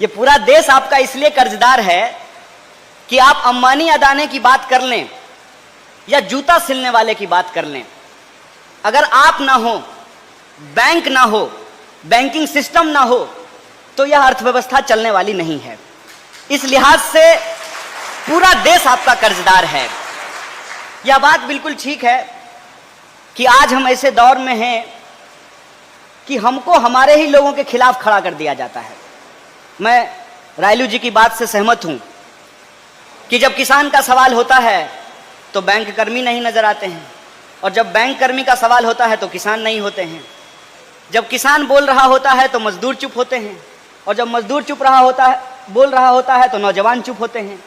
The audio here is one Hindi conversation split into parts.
ये पूरा देश आपका इसलिए कर्जदार है कि आप अंबानी अदानी की बात कर लें या जूता सिलने वाले की बात कर लें, अगर आप ना हो, बैंक ना हो, बैंकिंग सिस्टम ना हो, तो यह अर्थव्यवस्था चलने वाली नहीं है। इस लिहाज से पूरा देश आपका कर्जदार है। यह बात बिल्कुल ठीक है कि आज हम ऐसे दौर में हैं कि हमको हमारे ही लोगों के खिलाफ खड़ा कर दिया जाता है। मैं रायलू जी की बात से सहमत हूं कि जब किसान का सवाल होता है तो बैंक कर्मी नहीं नजर आते हैं, और जब बैंक कर्मी का सवाल होता है तो किसान नहीं होते हैं। जब किसान बोल रहा होता है तो मजदूर चुप होते हैं, और जब मजदूर बोल रहा होता है तो नौजवान चुप होते हैं।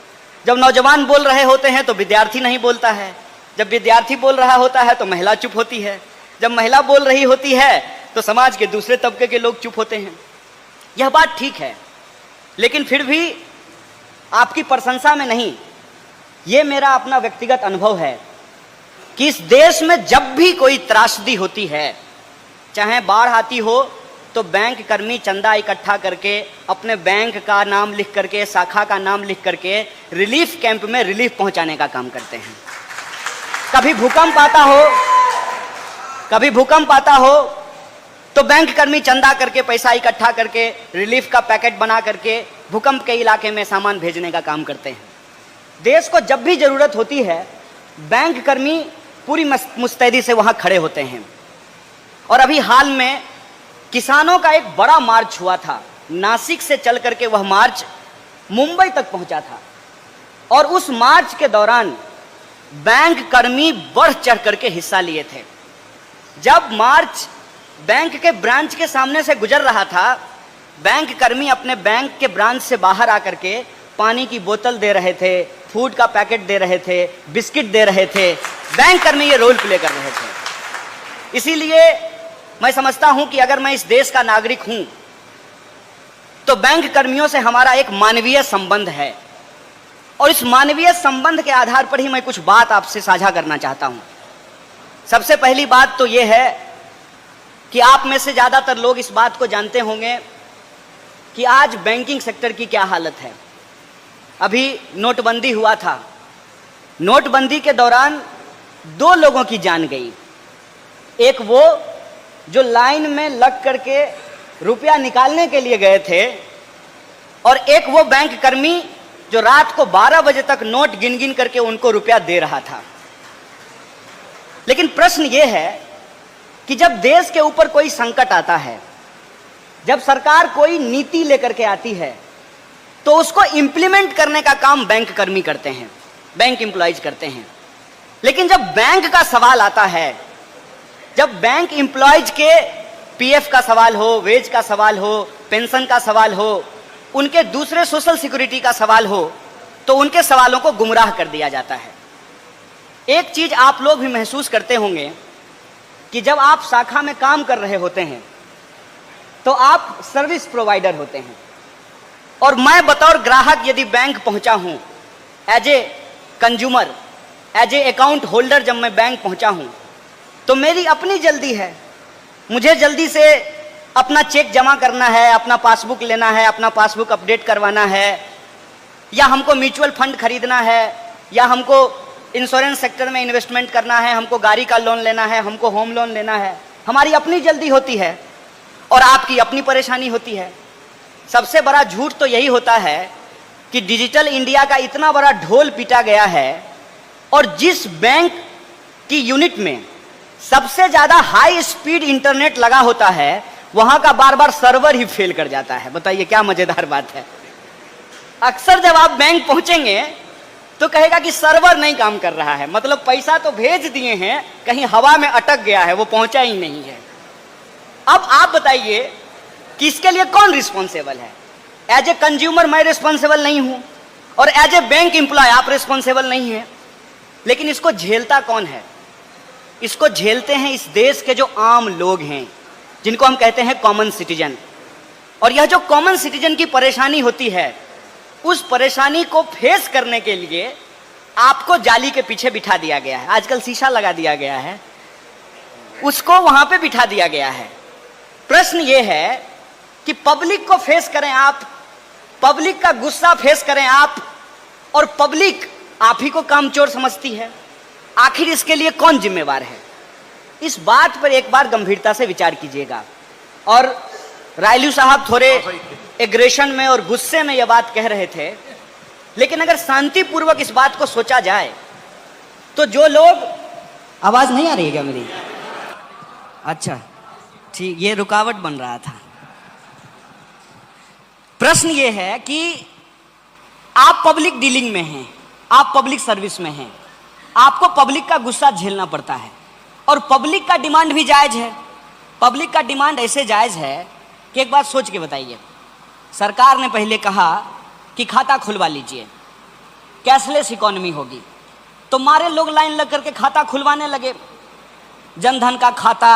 जब नौजवान बोल रहे होते हैं तो विद्यार्थी नहीं बोलता है। जब विद्यार्थी बोल रहा होता है तो महिला चुप होती है। जब महिला बोल रही होती है तो समाज के दूसरे तबके के लोग चुप होते हैं। यह बात ठीक है, लेकिन फिर भी आपकी प्रशंसा में नहीं, ये मेरा अपना व्यक्तिगत अनुभव है कि इस देश में जब भी कोई त्रासदी होती है, चाहे बाढ़ आती हो, तो बैंक कर्मी चंदा इकट्ठा करके अपने बैंक का नाम लिख करके, शाखा का नाम लिख करके रिलीफ कैंप में रिलीफ पहुंचाने का काम करते हैं। कभी भूकंप आता हो तो बैंक कर्मी चंदा करके, पैसा इकट्ठा करके, रिलीफ का पैकेट बना करके भूकंप के इलाके में सामान भेजने का काम करते हैं। देश को जब भी जरूरत होती है, बैंक कर्मी पूरी मुस्तैदी से वहां खड़े होते हैं। और अभी हाल में किसानों का एक बड़ा मार्च हुआ था। नासिक से चल करके वह मार्च मुंबई तक पहुंचा था, और उस मार्च के दौरान बैंक कर्मी बढ़ चढ़ करके हिस्सा लिए थे। जब मार्च बैंक के ब्रांच के सामने से गुजर रहा था, बैंक कर्मी अपने बैंक के ब्रांच से बाहर आकर के पानी की बोतल दे रहे थे, फूड का पैकेट दे रहे थे, बिस्किट दे रहे थे। बैंक कर्मी ये रोल प्ले कर रहे थे। इसीलिए मैं समझता हूं कि अगर मैं इस देश का नागरिक हूं तो बैंक कर्मियों से हमारा एक मानवीय संबंध है, और इस मानवीय संबंध के आधार पर ही मैं कुछ बात आपसे साझा करना चाहता हूं। सबसे पहली बात तो यह है कि आप में से ज्यादातर लोग इस बात को जानते होंगे कि आज बैंकिंग सेक्टर की क्या हालत है। अभी नोटबंदी हुआ था। नोटबंदी के दौरान 2 लोगों की जान गई। एक वो जो लाइन में लग करके रुपया निकालने के लिए गए थे, और एक वो बैंक कर्मी जो रात को 12 बजे तक नोट गिन गिन करके उनको रुपया दे रहा था। लेकिन प्रश्न ये है कि जब देश के ऊपर कोई संकट आता है, जब सरकार कोई नीति लेकर के आती है, तो उसको इंप्लीमेंट करने का काम बैंक कर्मी करते हैं, बैंक एम्प्लॉयज करते हैं। लेकिन जब बैंक का सवाल आता है, जब बैंक एम्प्लॉयज के पीएफ का सवाल हो, वेज का सवाल हो, पेंशन का सवाल हो, उनके दूसरे सोशल सिक्योरिटी का सवाल हो, तो उनके सवालों को गुमराह कर दिया जाता है। एक चीज आप लोग भी महसूस करते होंगे कि जब आप शाखा में काम कर रहे होते हैं तो आप सर्विस प्रोवाइडर होते हैं, और मैं बतौर ग्राहक यदि बैंक पहुंचा हूं, as a consumer, as a account holder, जब मैं बैंक पहुंचा हूं तो मेरी अपनी जल्दी है। मुझे जल्दी से अपना चेक जमा करना है, अपना पासबुक लेना है, अपना पासबुक अपडेट करवाना है, या हमको म्यूचुअल फंड खरीदना है, या हमको इंश्योरेंस सेक्टर में इन्वेस्टमेंट करना है, हमको गाड़ी का लोन लेना है, हमको होम लोन लेना है। हमारी अपनी जल्दी होती है और आपकी अपनी परेशानी होती है। सबसे बड़ा झूठ तो यही होता है कि डिजिटल इंडिया का इतना बड़ा ढोल पीटा गया है, और जिस बैंक की यूनिट में सबसे ज्यादा हाई स्पीड इंटरनेट लगा होता है, वहां का बार बार सर्वर ही फेल कर जाता है। बताइए क्या मजेदार बात है। अक्सर जब आप बैंक पहुंचेंगे तो कहेगा कि सर्वर नहीं काम कर रहा है, मतलब पैसा तो भेज दिए हैं, कहीं हवा में अटक गया है, वो पहुंचा ही नहीं है। अब आप बताइए कि इसके लिए कौन रिस्पॉन्सिबल है? एज ए कंज्यूमर मैं रिस्पॉन्सिबल नहीं हूं, और एज ए बैंक एम्प्लॉय आप रिस्पॉन्सिबल नहीं है। लेकिन इसको झेलता कौन है? इसको झेलते हैं इस देश के जो आम लोग हैं, जिनको हम कहते हैं कॉमन सिटीजन। और यह जो कॉमन सिटीजन की परेशानी होती है, उस परेशानी को फेस करने के लिए आपको जाली के पीछे बिठा दिया गया है। आजकल शीशा लगा दिया गया है, उसको वहां पे बिठा दिया गया है। प्रश्न ये है कि पब्लिक को फेस करें आप, पब्लिक का गुस्सा फेस करें आप, और पब्लिक आप ही को कामचोर समझती है। आखिर इसके लिए कौन जिम्मेवार है? इस बात पर एक बार गंभीरता से विचार कीजिएगा। और रायलू साहब थोड़े एग्रेशन में और गुस्से में यह बात कह रहे थे, लेकिन अगर शांतिपूर्वक इस बात को सोचा जाए तो जो लोग, आवाज नहीं आ रही है क्या मेरी? अच्छा ठीक, ये रुकावट बन रहा था। प्रश्न ये है कि आप पब्लिक डीलिंग में हैं, आप पब्लिक सर्विस में हैं, आपको पब्लिक का गुस्सा झेलना पड़ता है, और पब्लिक का डिमांड भी जायज है। पब्लिक का डिमांड ऐसे जायज है कि एक बात सोच के बताइए, सरकार ने पहले कहा कि खाता खुलवा लीजिए, कैशलेस इकोनॉमी होगी, तो मारे लोग लाइन लग करके खाता खुलवाने लगे, जनधन का खाता,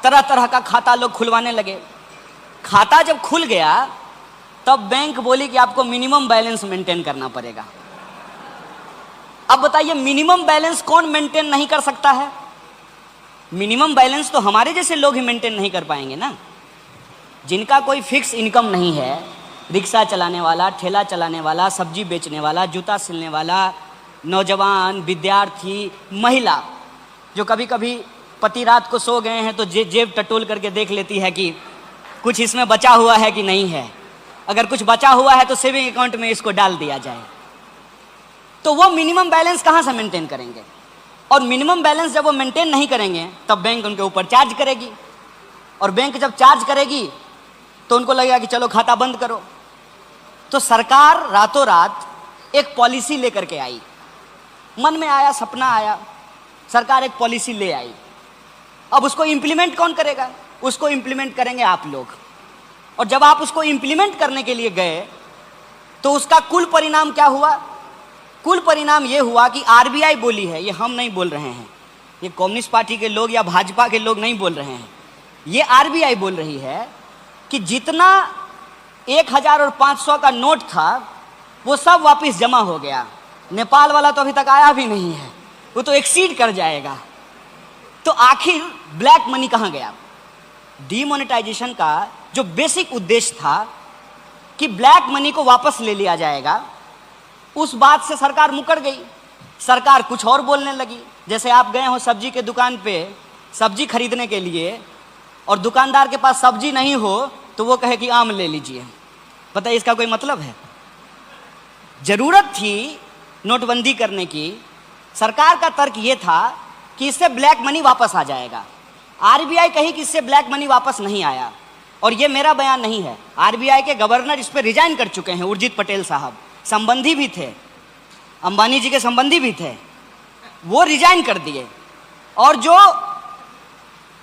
तरह तरह का खाता लोग खुलवाने लगे। खाता जब खुल गया तब बैंक बोली कि आपको मिनिमम बैलेंस मेंटेन करना पड़ेगा। अब बताइए, मिनिमम बैलेंस कौन मेंटेन नहीं कर सकता है? मिनिमम बैलेंस तो हमारे जैसे लोग ही मेंटेन नहीं कर पाएंगे ना, जिनका कोई फिक्स इनकम नहीं है, रिक्शा चलाने वाला, ठेला चलाने वाला, सब्जी बेचने वाला, जूता सिलने वाला, नौजवान, विद्यार्थी, महिला, जो कभी कभी पति रात को सो गए हैं तो जेब टटोल करके देख लेती है कि कुछ इसमें बचा हुआ है कि नहीं है, अगर कुछ बचा हुआ है तो सेविंग अकाउंट में इसको डाल दिया जाए। तो वो मिनिमम बैलेंस कहाँ से मेंटेन करेंगे? और मिनिमम बैलेंस जब वो मेंटेन नहीं करेंगे तब बैंक उनके ऊपर चार्ज करेगी, और बैंक जब चार्ज करेगी तो उनको लगेगा कि चलो खाता बंद करो। तो सरकार रातों रात एक पॉलिसी लेकर के आई, मन में आया, सपना आया, सरकार एक पॉलिसी ले आई। अब उसको इंप्लीमेंट कौन करेगा? उसको इंप्लीमेंट करेंगे आप लोग। और जब आप उसको इंप्लीमेंट करने के लिए गए तो उसका कुल परिणाम क्या हुआ? कुल परिणाम ये हुआ कि आरबीआई बोली है, ये हम नहीं बोल रहे हैं, ये कम्युनिस्ट पार्टी के लोग या भाजपा के लोग नहीं बोल रहे हैं, ये आरबीआई बोल रही है कि जितना 1000 और 500 का नोट था वो सब वापस जमा हो गया। नेपाल वाला तो अभी तक आया भी नहीं है, वो तो एक्सीड कर जाएगा। तो आखिर ब्लैक मनी कहाँ गया? डीमोनेटाइजेशन का जो बेसिक उद्देश्य था कि ब्लैक मनी को वापस ले लिया जाएगा, उस बात से सरकार मुकर गई। सरकार कुछ और बोलने लगी। जैसे आप गए हो सब्जी के दुकान पे सब्जी खरीदने के लिए, और दुकानदार के पास सब्जी नहीं हो तो वो कहे कि आम ले लीजिए। पता है इसका कोई मतलब है? जरूरत थी नोटबंदी करने की, सरकार का तर्क ये था कि इससे ब्लैक मनी वापस आ जाएगा। आरबीआई कही कि इससे ब्लैक मनी वापस नहीं आया, और ये मेरा बयान नहीं है, आरबीआई के गवर्नर इस पर रिजाइन कर चुके हैं, उर्जित पटेल साहब, संबंधी भी थे, अंबानी जी के संबंधी भी थे, वो रिजाइन कर दिए। और जो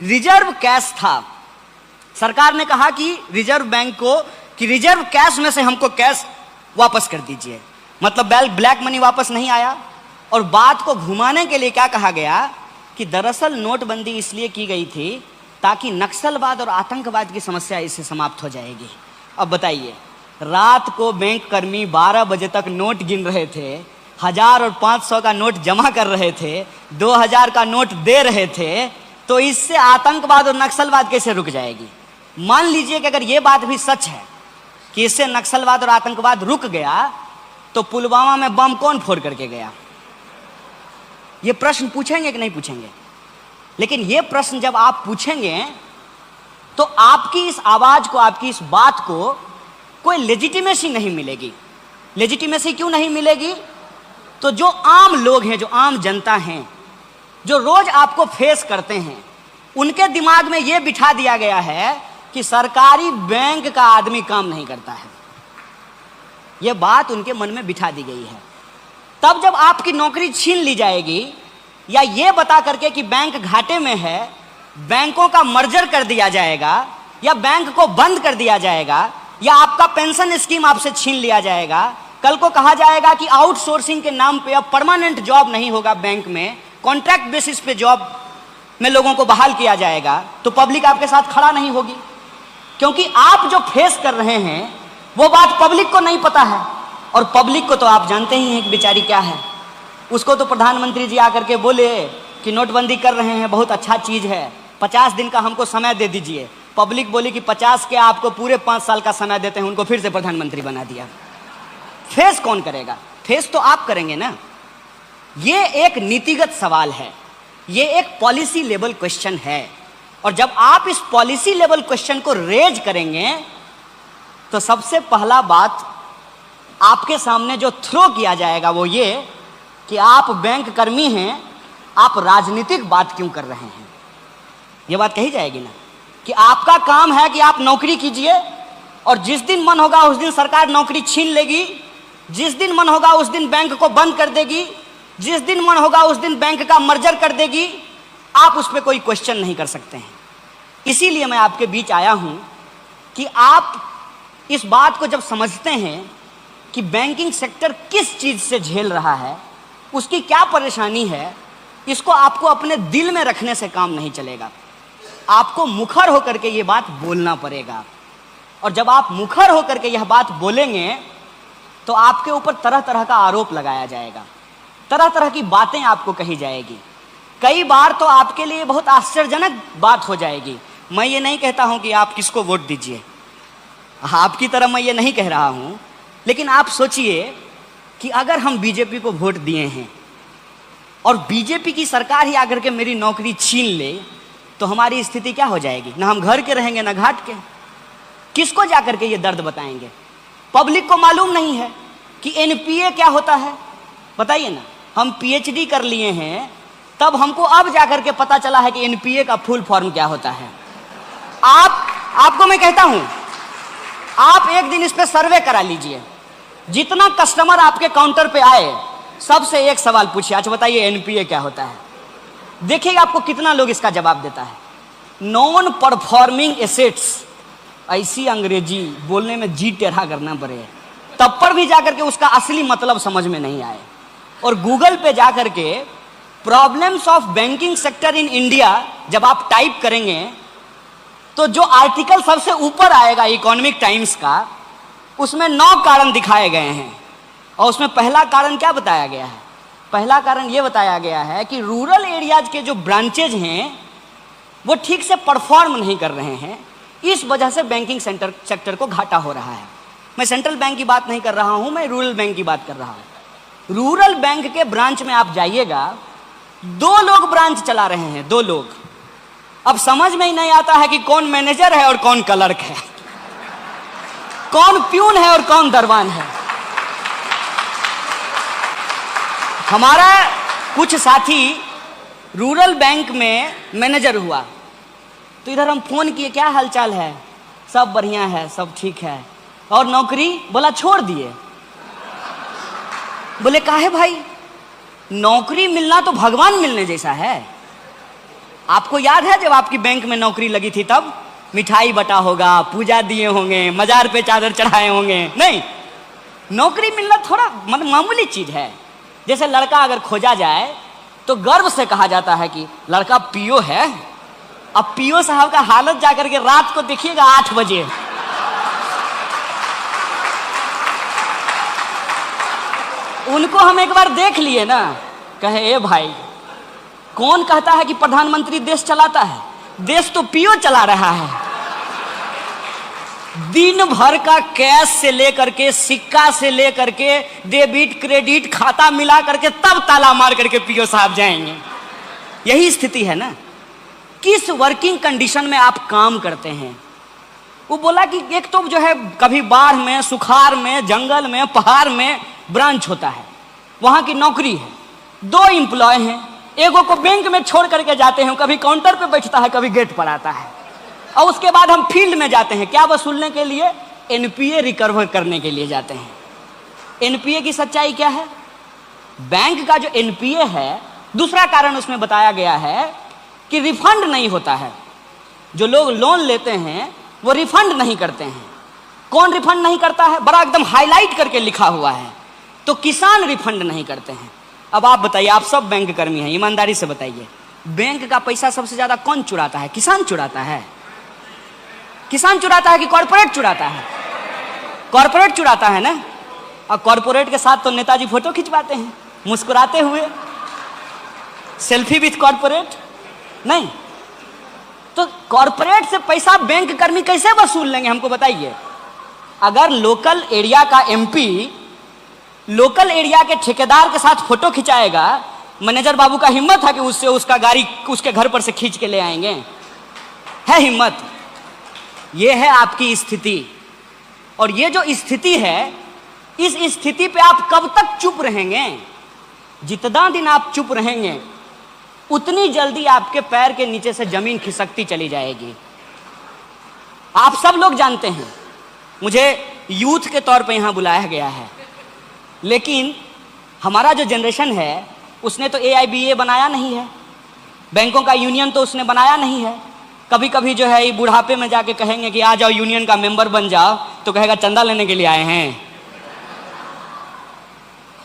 रिजर्व कैश था, सरकार ने कहा कि रिजर्व बैंक को कि रिजर्व कैश में से हमको कैश वापस कर दीजिए, मतलब ब्लैक मनी वापस नहीं आया। और बात को घुमाने के लिए क्या कहा गया कि दरअसल नोटबंदी इसलिए की गई थी ताकि नक्सलवाद और आतंकवाद की समस्या इससे समाप्त हो जाएगी। अब बताइए, रात को बैंक कर्मी 12 बजे तक नोट गिन रहे थे, 1000 और 500 का नोट जमा कर रहे थे, 2000 का नोट दे रहे थे, तो इससे आतंकवाद और नक्सलवाद कैसे रुक जाएगी? मान लीजिए कि अगर ये बात भी सच है कि इससे नक्सलवाद और आतंकवाद रुक गया, तो पुलवामा में बम कौन फोड़ करके गया? ये प्रश्न पूछेंगे कि नहीं पूछेंगे? लेकिन ये प्रश्न जब आप पूछेंगे तो आपकी इस आवाज को, आपकी इस बात को कोई लेजिटिमेसी नहीं मिलेगी। लेजिटिमेसी क्यों नहीं मिलेगी? तो जो आम लोग हैं, जो आम जनता हैं, जो रोज आपको फेस करते हैं, उनके दिमाग में यह बिठा दिया गया है कि सरकारी बैंक का आदमी काम नहीं करता है। यह बात उनके मन में बिठा दी गई है। तब जब आपकी नौकरी छीन ली जाएगी, या ये बता करके कि बैंक घाटे में है, बैंकों का मर्जर कर दिया जाएगा, या बैंक को बंद कर दिया जाएगा, या आपका पेंशन स्कीम आपसे छीन लिया जाएगा, कल को कहा जाएगा कि आउटसोर्सिंग के नाम पे अब परमानेंट जॉब नहीं होगा बैंक में, कॉन्ट्रैक्ट बेसिस पे जॉब में लोगों को बहाल किया जाएगा, तो पब्लिक आपके साथ खड़ा नहीं होगी। क्योंकि आप जो फेस कर रहे हैं वो बात पब्लिक को नहीं पता है, और पब्लिक को तो आप जानते ही हैं कि बेचारी क्या है। उसको तो प्रधानमंत्री जी आकर के बोले कि नोटबंदी कर रहे हैं, बहुत अच्छा चीज़ है, 50 दिन का हमको समय दे दीजिए। पब्लिक बोली कि 50 के आपको पूरे 5 साल का समय देते हैं, उनको फिर से प्रधानमंत्री बना दिया। फेस कौन करेगा? फेस तो आप करेंगे ना। ये एक नीतिगत सवाल है, ये एक पॉलिसी लेवल क्वेश्चन है, और जब आप इस पॉलिसी लेवल क्वेश्चन को रेज करेंगे तो सबसे पहला बात आपके सामने जो थ्रो किया जाएगा वो ये कि आप बैंक कर्मी हैं, आप राजनीतिक बात क्यों कर रहे हैं। ये बात कही जाएगी ना कि आपका काम है कि आप नौकरी कीजिए और जिस दिन मन होगा उस दिन सरकार नौकरी छीन लेगी, जिस दिन मन होगा उस दिन बैंक को बंद कर देगी, जिस दिन मन होगा उस दिन बैंक का मर्जर कर देगी, आप उस पर कोई क्वेश्चन नहीं कर सकते हैं। इसीलिए मैं आपके बीच आया हूं कि आप इस बात को जब समझते हैं कि बैंकिंग सेक्टर किस चीज से झेल रहा है, उसकी क्या परेशानी है, इसको आपको अपने दिल में रखने से काम नहीं चलेगा। आपको मुखर होकर के ये बात बोलना पड़ेगा, और जब आप मुखर होकर के यह बात बोलेंगे तो आपके ऊपर तरह तरह का आरोप लगाया जाएगा, तरह तरह की बातें आपको कही जाएगी। कई बार तो आपके लिए बहुत आश्चर्यजनक बात हो जाएगी। मैं ये नहीं कहता हूं कि आप किसको वोट दीजिए, आपकी तरह मैं ये नहीं कह रहा हूं, लेकिन आप सोचिए कि अगर हम बीजेपी को वोट दिए हैं और बीजेपी की सरकार ही आकर के मेरी नौकरी छीन ले तो हमारी स्थिति क्या हो जाएगी? ना हम घर के रहेंगे ना घाट के। किसको जाकर के ये दर्द बताएंगे? पब्लिक को मालूम नहीं है कि एनपीए क्या होता है। बताइए ना, हम पीएचडी कर लिए हैं तब हमको अब जाकर के पता चला है कि एनपीए का फुल फॉर्म क्या होता है। आपको मैं कहता हूं, आप एक दिन इस पे सर्वे करा लीजिए। जितना कस्टमर आपके काउंटर पे आए सबसे एक सवाल पूछिए, अच्छा बताइए एनपीए क्या होता है। देखिएगा आपको कितना लोग इसका जवाब देता है। नॉन परफॉर्मिंग एसेट्स, ऐसी अंग्रेजी बोलने में जी टेढ़ा करना पड़े तब पर भी जाकर के उसका असली मतलब समझ में नहीं आए। और गूगल पे जाकर के problems of banking sector in India जब आप टाइप करेंगे तो जो आर्टिकल सबसे ऊपर आएगा इकोनॉमिक टाइम्स का, उसमें 9 कारण दिखाए गए हैं, और उसमें पहला कारण क्या बताया गया है? पहला कारण यह बताया गया है कि रूरल एरियाज के जो ब्रांचेज हैं वो ठीक से परफॉर्म नहीं कर रहे हैं, इस वजह से बैंकिंग सेक्टर को घाटा हो रहा है। मैं सेंट्रल बैंक की बात नहीं कर रहा हूं, मैं रूरल बैंक की बात कर रहा हूं। रूरल बैंक के ब्रांच में आप जाइएगा, 2 लोग ब्रांच चला रहे हैं, 2 लोग। अब समझ में ही नहीं आता है कि कौन मैनेजर है और कौन क्लर्क है, कौन प्यून है और कौन दरवान है। हमारा कुछ साथी रूरल बैंक में मैनेजर हुआ तो इधर हम फोन किए, क्या हालचाल है? सब बढ़िया है, सब ठीक है। और नौकरी? बोला छोड़ दिए। बोले काहे भाई? नौकरी मिलना तो भगवान मिलने जैसा है। आपको याद है जब आपकी बैंक में नौकरी लगी थी तब मिठाई बटा होगा, पूजा दिए होंगे, मजार पे चादर चढ़ाए होंगे। नहीं, नौकरी मिलना थोड़ा मामूली चीज है। जैसे लड़का अगर खोजा जाए तो गर्व से कहा जाता है कि लड़का पीओ है। अब पीओ साहब का हालत जाकर के रात को देखिएगा 8 बजे, उनको हम एक बार देख लिए ना, कहे ए भाई, कौन कहता है कि प्रधानमंत्री देश चलाता है? देश तो पीओ चला रहा है। दिन भर का कैश से लेकर के, सिक्का से लेकर के, डेबिट क्रेडिट खाता मिला करके तब ताला मार करके पीओ साहब जाएंगे। यही स्थिति है ना। किस वर्किंग कंडीशन में आप काम करते हैं? वो बोला कि एक तो जो है कभी बाढ़ में, सुखाड़ में, जंगल में, पहाड़ में ब्रांच होता है, वहां की नौकरी है। 2 एम्प्लॉय हैं, एगो को बैंक में छोड़ करके जाते हैं, कभी काउंटर पे बैठता है, कभी गेट पर आता है। और उसके बाद हम फील्ड में जाते हैं, क्या वसूलने के लिए? एनपीए रिकवर करने के लिए जाते हैं। एनपीए की सच्चाई क्या है? बैंक का जो एनपीए है, दूसरा कारण उसमें बताया गया है कि रिफंड नहीं होता है। जो लोग लोन लेते हैं वो रिफंड नहीं करते हैं। कौन रिफंड नहीं करता है? बड़ा एकदम हाईलाइट करके लिखा हुआ है। तो किसान रिफंड नहीं करते हैं। अब आप बताइए, आप सब बैंक कर्मी हैं, ईमानदारी से बताइए, बैंक का पैसा सबसे ज्यादा कौन चुराता है? किसान चुराता है। किसान चुराता है कि कॉर्पोरेट चुराता है? कॉर्पोरेट चुराता है ना। और कॉर्पोरेट के साथ तो नेताजी फोटो खिंचवाते हैं मुस्कुराते हुए, सेल्फी विथ कॉर्पोरेट। नहीं, तो कॉर्पोरेट से पैसा बैंक कर्मी कैसे वसूल लेंगे? हमको बताइए। अगर लोकल एरिया का एमपी लोकल एरिया के ठेकेदार के साथ फोटो खिंचाएगा, मैनेजर बाबू का हिम्मत है कि उससे उसका गाड़ी उसके घर पर से खींच के ले आएंगे? है हिम्मत? ये है आपकी स्थिति। और ये जो स्थिति है, इस स्थिति पे आप कब तक चुप रहेंगे? जितना दिन आप चुप रहेंगे उतनी जल्दी आपके पैर के नीचे से जमीन खिसकती चली जाएगी। आप सब लोग जानते हैं, मुझे यूथ के तौर पे यहां बुलाया गया है, लेकिन हमारा जो जनरेशन है उसने तो AIBA बनाया नहीं है, बैंकों का यूनियन तो उसने बनाया नहीं है। कभी कभी जो है बुढ़ापे में जाके कहेंगे कि आ जाओ यूनियन का मेंबर बन जाओ, तो कहेगा चंदा लेने के लिए आए हैं।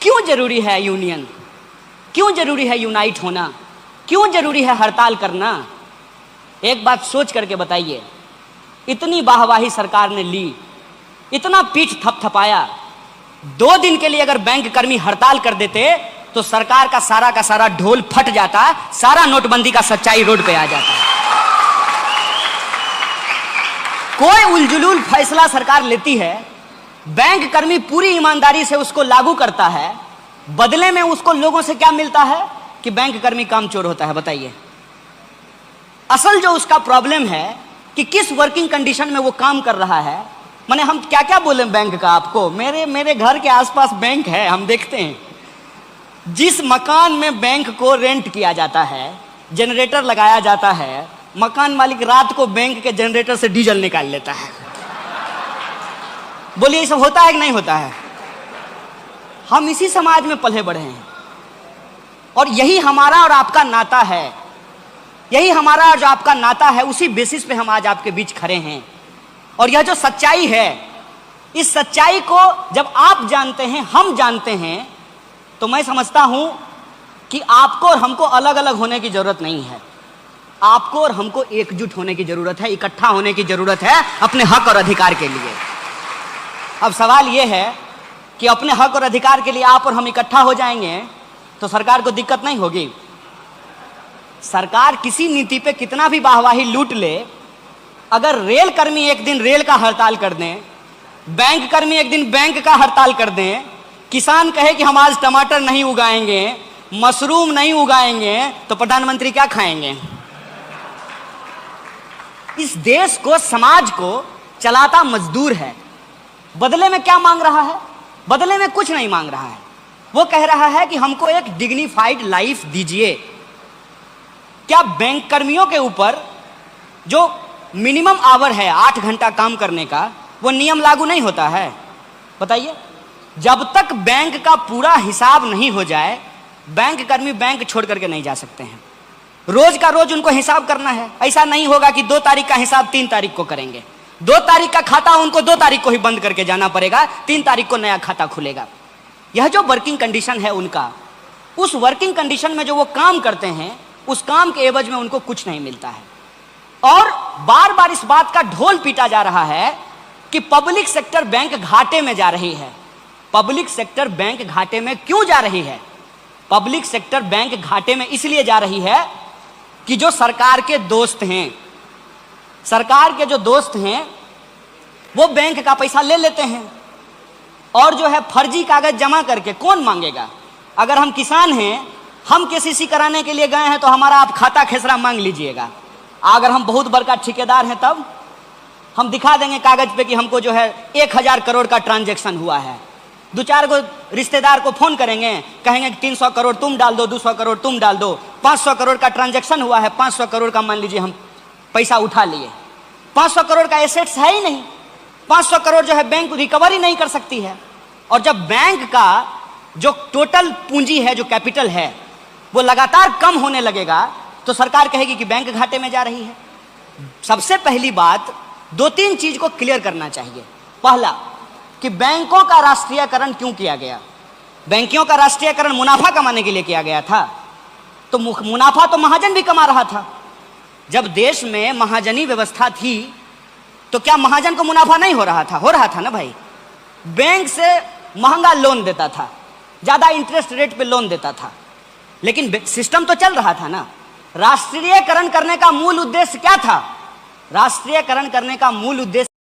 क्यों जरूरी है यूनियन? क्यों जरूरी है यूनाइट होना? क्यों जरूरी है हड़ताल करना? एक बात सोच करके बताइए। इतनी वाहवाही सरकार ने ली, इतना पीठ थपथपाया, 2 दिन के लिए अगर बैंक कर्मी हड़ताल कर देते तो सरकार का सारा ढोल फट जाता, सारा नोटबंदी का सच्चाई रोड पे आ जाता। कोई उलझुलूल फैसला सरकार लेती है, बैंक कर्मी पूरी ईमानदारी से उसको लागू करता है, बदले में उसको लोगों से क्या मिलता है कि बैंक कर्मी कामचोर होता है। बताइए, असल जो उसका प्रॉब्लम है कि किस वर्किंग कंडीशन में वो काम कर रहा है। माने हम क्या क्या बोले बैंक का आपको, मेरे घर के आसपास बैंक है, हम देखते हैं। जिस मकान में बैंक को रेंट किया जाता है, जनरेटर लगाया जाता है, मकान मालिक रात को बैंक के जनरेटर से डीजल निकाल लेता है। बोलिए ये सब होता है कि नहीं होता है? हम इसी समाज में पले बढ़े हैं और यही हमारा और आपका नाता है। यही हमारा और जो आपका नाता है, उसी बेसिस पे हम आज आपके बीच खड़े हैं। और यह जो सच्चाई है, इस सच्चाई को जब आप जानते हैं, हम जानते हैं, तो मैं समझता हूं कि आपको और हमको अलग अलग होने की जरूरत नहीं है। आपको और हमको एकजुट होने की जरूरत है, इकट्ठा होने की जरूरत है अपने हक और अधिकार के लिए। अब सवाल यह है कि अपने हक और अधिकार के लिए आप और हम इकट्ठा हो जाएंगे तो सरकार को दिक्कत नहीं होगी। सरकार किसी नीति पे कितना भी वाहवाही लूट ले, अगर रेल कर्मी एक दिन रेल का हड़ताल कर दें, बैंक कर्मी एक दिन बैंक का हड़ताल कर दें, किसान कहे कि हम आज टमाटर नहीं उगाएंगे, मशरूम नहीं उगाएंगे, तो प्रधानमंत्री क्या खाएंगे? इस देश को, समाज को चलाता मजदूर है। बदले में क्या मांग रहा है? बदले में कुछ नहीं मांग रहा है। वो कह रहा है कि हमको एक डिग्निफाइड लाइफ दीजिए। क्या बैंक कर्मियों के ऊपर जो मिनिमम आवर है 8 घंटा काम करने का, वो नियम लागू नहीं होता है? बताइए। जब तक बैंक का पूरा हिसाब नहीं हो जाए, बैंक कर्मी बैंक छोड़ करके नहीं जा सकते हैं। रोज का रोज उनको हिसाब करना है। ऐसा नहीं होगा कि 2 तारीख का हिसाब 3 तारीख को करेंगे। 2 तारीख का खाता उनको 2 तारीख को ही बंद करके जाना पड़ेगा, 3 तारीख को नया खाता खुलेगा। यह जो वर्किंग कंडीशन है उनका, उस वर्किंग कंडीशन में जो वो काम करते हैं, उस काम के एवज में उनको कुछ नहीं मिलता है। और बार बार इस बात का ढोल पीटा जा रहा है कि पब्लिक सेक्टर बैंक घाटे में जा रही है। पब्लिक सेक्टर बैंक घाटे में क्यों जा रही है? पब्लिक सेक्टर बैंक घाटे में इसलिए जा रही है कि जो सरकार के दोस्त हैं, सरकार के जो दोस्त हैं, वो बैंक का पैसा ले लेते हैं और जो है फर्जी कागज जमा करके कौन मांगेगा? अगर हम किसान हैं, हम KCC कराने के लिए गए हैं तो हमारा आप खाता खेसरा मांग लीजिएगा। अगर हम बहुत बड़का ठेकेदार हैं तब हम दिखा देंगे कागज पे कि हमको जो है 1000 करोड़ का ट्रांजैक्शन हुआ है। 2-4 गो रिश्तेदार को फोन करेंगे, कहेंगे 300 करोड़ तुम डाल दो, 200 करोड़ तुम डाल दो, 500 करोड़ का ट्रांजैक्शन हुआ है, 500 करोड़ का मान लीजिए हम पैसा उठा लिए। 500 करोड़ का एसेट्स है ही नहीं, 500 करोड़ जो है बैंक रिकवरी नहीं कर सकती है। और जब बैंक का जो टोटल पूंजी है, जो कैपिटल है, वो लगातार कम होने लगेगा तो सरकार कहेगी कि बैंक घाटे में जा रही है। सबसे पहली बात 2-3 चीज को क्लियर करना चाहिए। पहला कि बैंकों का राष्ट्रीयकरण क्यों किया गया? बैंकों का राष्ट्रीयकरण मुनाफा कमाने के लिए किया गया था। तो मुनाफा तो महाजन भी कमा रहा था। जब देश में महाजनी व्यवस्था थी तो क्या महाजन को मुनाफा नहीं हो रहा था? हो रहा था ना भाई। बैंक से महंगा लोन देता था, ज्यादा इंटरेस्ट रेट पे लोन देता था, लेकिन सिस्टम तो चल रहा था ना। राष्ट्रीयकरण करने का मूल उद्देश्य क्या था? राष्ट्रीयकरण करने का मूल उद्देश्य